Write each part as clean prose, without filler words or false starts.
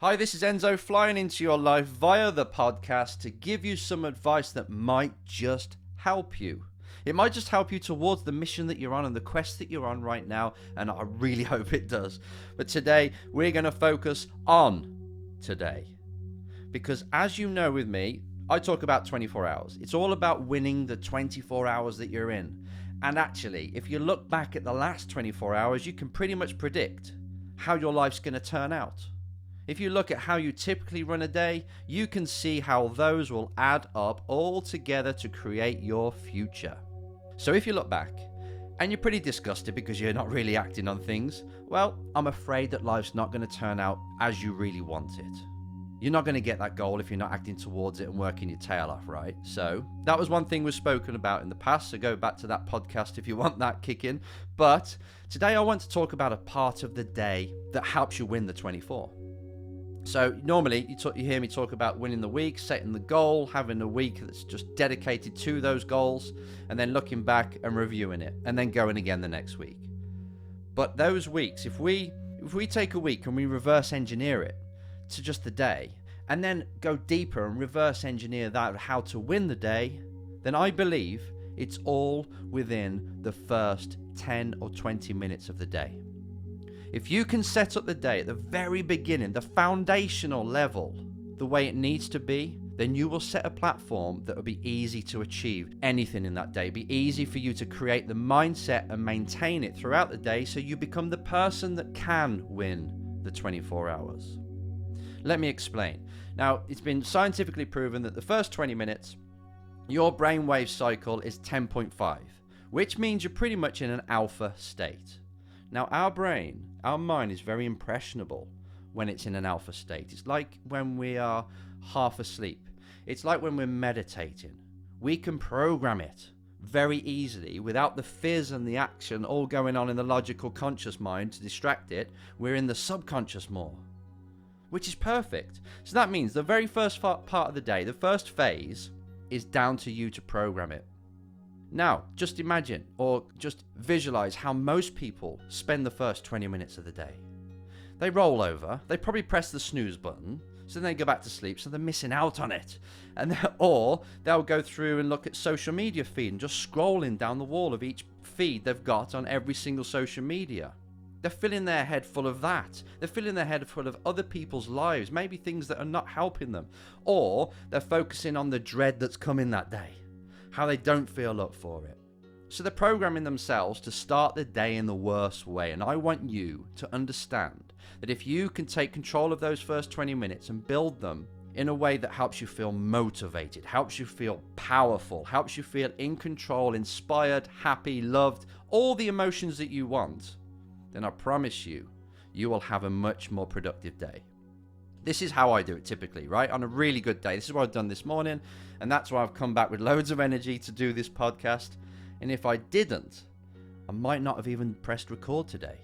Hi, this is Enzo flying into your life via the podcast to give you some advice that might just help you. It might just help you towards the mission that you're on and the quest that you're on right now, and I really hope it does. But today, we're going to focus on today. Because as you know with me, I talk about 24 hours. It's all about winning the 24 hours that you're in. And actually, if you look back at the last 24 hours, you can pretty much predict how your life's going to turn out. If you look at how you typically run a day, you can see how those will add up all together to create your future. So if you look back and you're pretty disgusted because you're not really acting on things, well, I'm afraid that life's not going to turn out as you really want it. You're not going to get that goal if you're not acting towards it and working your tail off, right? So that was one thing we've spoken about in the past, so go back to that podcast if you want that kick in. But today I want to talk about a part of the day that helps you win the 24. So normally you hear me talk about winning the week, setting the goal, having a week that's just dedicated to those goals, and then looking back and reviewing it, and then going again the next week. But those weeks, if we take a week and we reverse engineer it to just the day, and then go deeper and reverse engineer that how to win the day, then I believe it's all within the first 10 or 20 minutes of the day. If you can set up the day at the very beginning, the foundational level, the way it needs to be, then you will set a platform that will be easy to achieve anything in that day. Be easy for you to create the mindset and maintain it throughout the day so you become the person that can win the 24 hours. Let me explain. Now, it's been scientifically proven that the first 20 minutes, your brainwave cycle is 10.5, which means you're pretty much in an alpha state. Now, our mind is very impressionable when it's in an alpha state. It's like when we are half asleep. It's like when we're meditating. We can program it very easily without the fizz and the action all going on in the logical conscious mind to distract it. We're in the subconscious more, which is perfect. So that means the very first part of the day, the first phase, is down to you to program it. Now, just imagine or just visualize how most people spend the first 20 minutes of the day. They roll over, they probably press the snooze button, so then they go back to sleep, so they're missing out on it. Or they'll go through and look at social media feed and just scrolling down the wall of each feed they've got on every single social media. They're filling their head full of that. They're filling their head full of other people's lives, maybe things that are not helping them. Or they're focusing on the dread that's coming that day, how they don't feel up for it. So they're programming themselves to start the day in the worst way. And I want you to understand that if you can take control of those first 20 minutes and build them in a way that helps you feel motivated, helps you feel powerful, helps you feel in control, inspired, happy, loved, all the emotions that you want, then I promise you, you will have a much more productive day. This is how I do it typically, right? On a really good day. This is what I've done this morning, and that's why I've come back with loads of energy to do this podcast. And if I didn't, I might not have even pressed record today,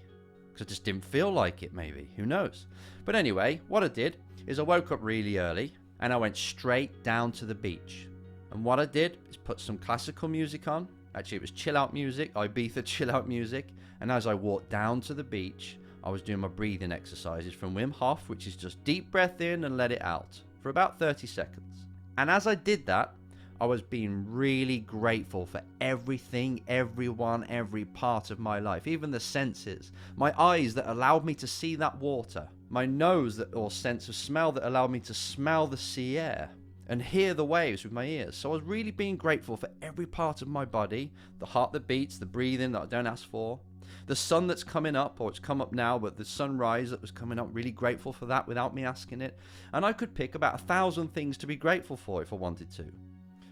because I just didn't feel like it, maybe. Who knows? But anyway, what I did is I woke up really early, and I went straight down to the beach. And what I did is put some classical music on. Actually, it was chill out music, Ibiza chill out music. And as I walked down to the beach, I was doing my breathing exercises from Wim Hof, which is just deep breath in and let it out for about 30 seconds. And as I did that, I was being really grateful for everything, everyone, every part of my life, even the senses. My eyes that allowed me to see that water, my nose or sense of smell that allowed me to smell the sea air and hear the waves with my ears. So I was really being grateful for every part of my body, the heart that beats, the breathing that I don't ask for, the sun that's coming up, or it's come up now, but the sunrise that was coming up, really grateful for that without me asking it. And I could pick about 1,000 things to be grateful for if I wanted to.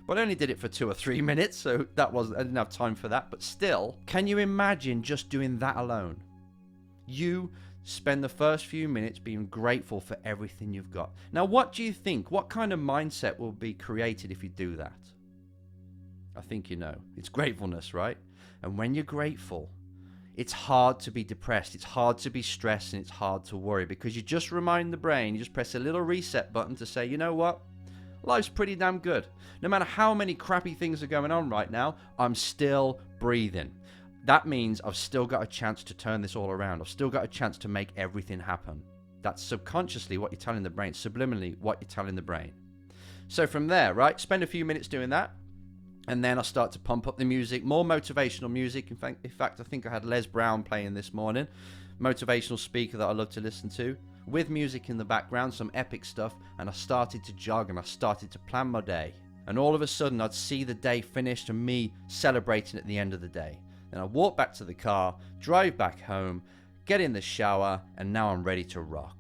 But I only did it for 2 or 3 minutes, so I didn't have time for that. But still, can you imagine just doing that alone? You spend the first few minutes being grateful for everything you've got. Now, what do you think? What kind of mindset will be created if you do that? I think you know. It's gratefulness, right? And when you're grateful, it's hard to be depressed, it's hard to be stressed, and it's hard to worry, because you just remind the brain, you just press a little reset button to say, you know what? Life's pretty damn good. No matter how many crappy things are going on right now, I'm still breathing. That means I've still got a chance to turn this all around. I've still got a chance to make everything happen. That's subconsciously what you're telling the brain, subliminally what you're telling the brain. So from there, right, spend a few minutes doing that. And then I start to pump up the music, more motivational music. In fact, I think I had Les Brown playing this morning, motivational speaker that I love to listen to, with music in the background, some epic stuff. And I started to jog and I started to plan my day. And all of a sudden, I'd see the day finished and me celebrating at the end of the day. Then I walk back to the car, drive back home, get in the shower, and now I'm ready to rock.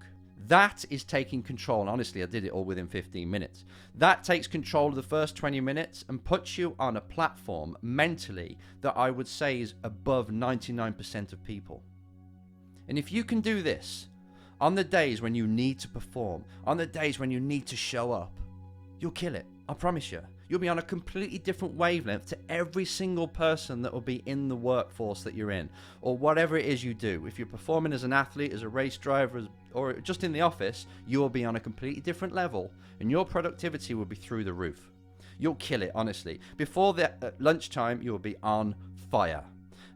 That is taking control. And honestly, I did it all within 15 minutes. That takes control of the first 20 minutes and puts you on a platform mentally that I would say is above 99% of people. And if you can do this on the days when you need to perform, on the days when you need to show up, you'll kill it. I promise you. You'll be on a completely different wavelength to every single person that will be in the workforce that you're in, or whatever it is you do. If you're performing as an athlete, as a race driver, or just in the office, you will be on a completely different level, and your productivity will be through the roof. You'll kill it, honestly. Before lunchtime, you'll be on fire.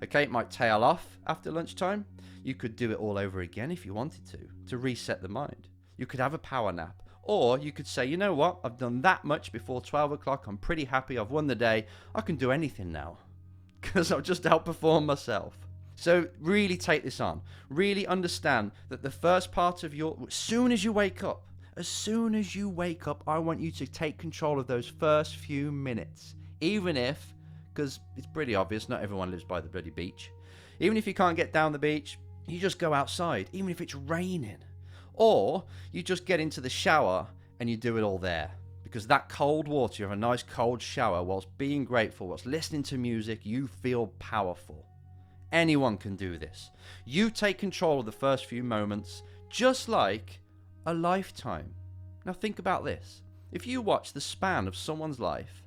Okay, it might tail off after lunchtime. You could do it all over again if you wanted to reset the mind. You could have a power nap. Or you could say, you know what, I've done that much before 12 o'clock. I'm pretty happy. I've won the day. I can do anything now because I've just outperformed myself. So really take this on. Really understand that the first part of as soon as you wake up, I want you to take control of those first few minutes. Even if, because it's pretty obvious, not everyone lives by the bloody beach. Even if you can't get down the beach, you just go outside, even if it's raining. Or you just get into the shower and you do it all there. Because that cold water, you have a nice cold shower whilst being grateful, whilst listening to music, you feel powerful. Anyone can do this. You take control of the first few moments, just like a lifetime. Now think about this. If you watch the span of someone's life,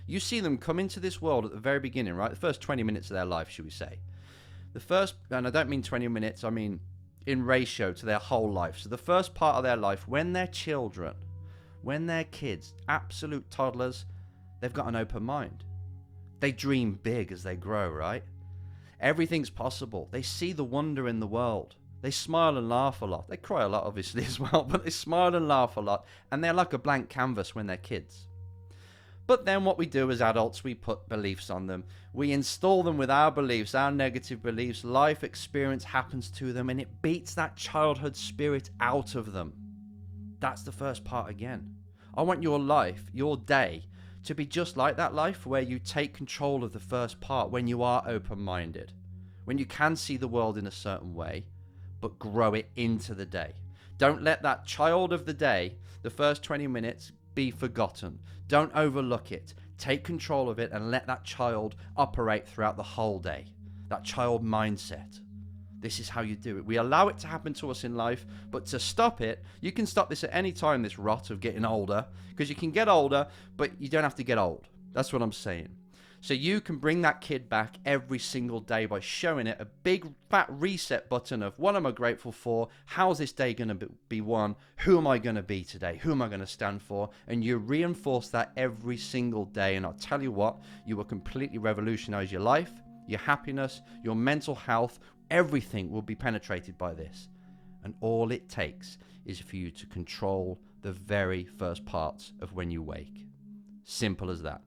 you see them come into this world at the very beginning, right? The first 20 minutes of their life, should we say. And I don't mean 20 minutes, I mean in ratio to their whole life. So the first part of their life, when they're children, when they're kids, absolute toddlers, they've got an open mind. They dream big as they grow, right? Everything's possible. They see the wonder in the world. They smile and laugh a lot. They cry a lot, obviously, as well, but they smile and laugh a lot. And they're like a blank canvas when they're kids. But then what we do as adults, we put beliefs on them. We install them with our beliefs, our negative beliefs. Life experience happens to them and it beats that childhood spirit out of them. That's the first part again. I want your life, your day, to be just like that life where you take control of the first part, when you are open-minded, when you can see the world in a certain way, but grow it into the day. Don't let that child of the day, the first 20 minutes, be forgotten. Don't overlook it. Take control of it and let that child operate throughout the whole day. That child mindset. This is how you do it. We allow it to happen to us in life, but to stop it, you can stop this at any time, this rot of getting older, because you can get older, but you don't have to get old. That's what I'm saying. So you can bring that kid back every single day by showing it a big fat reset button of what am I grateful for? How's this day going to be won? Who am I going to be today? Who am I going to stand for? And you reinforce that every single day. And I'll tell you what, you will completely revolutionize your life, your happiness, your mental health. Everything will be penetrated by this. And all it takes is for you to control the very first parts of when you wake. Simple as that.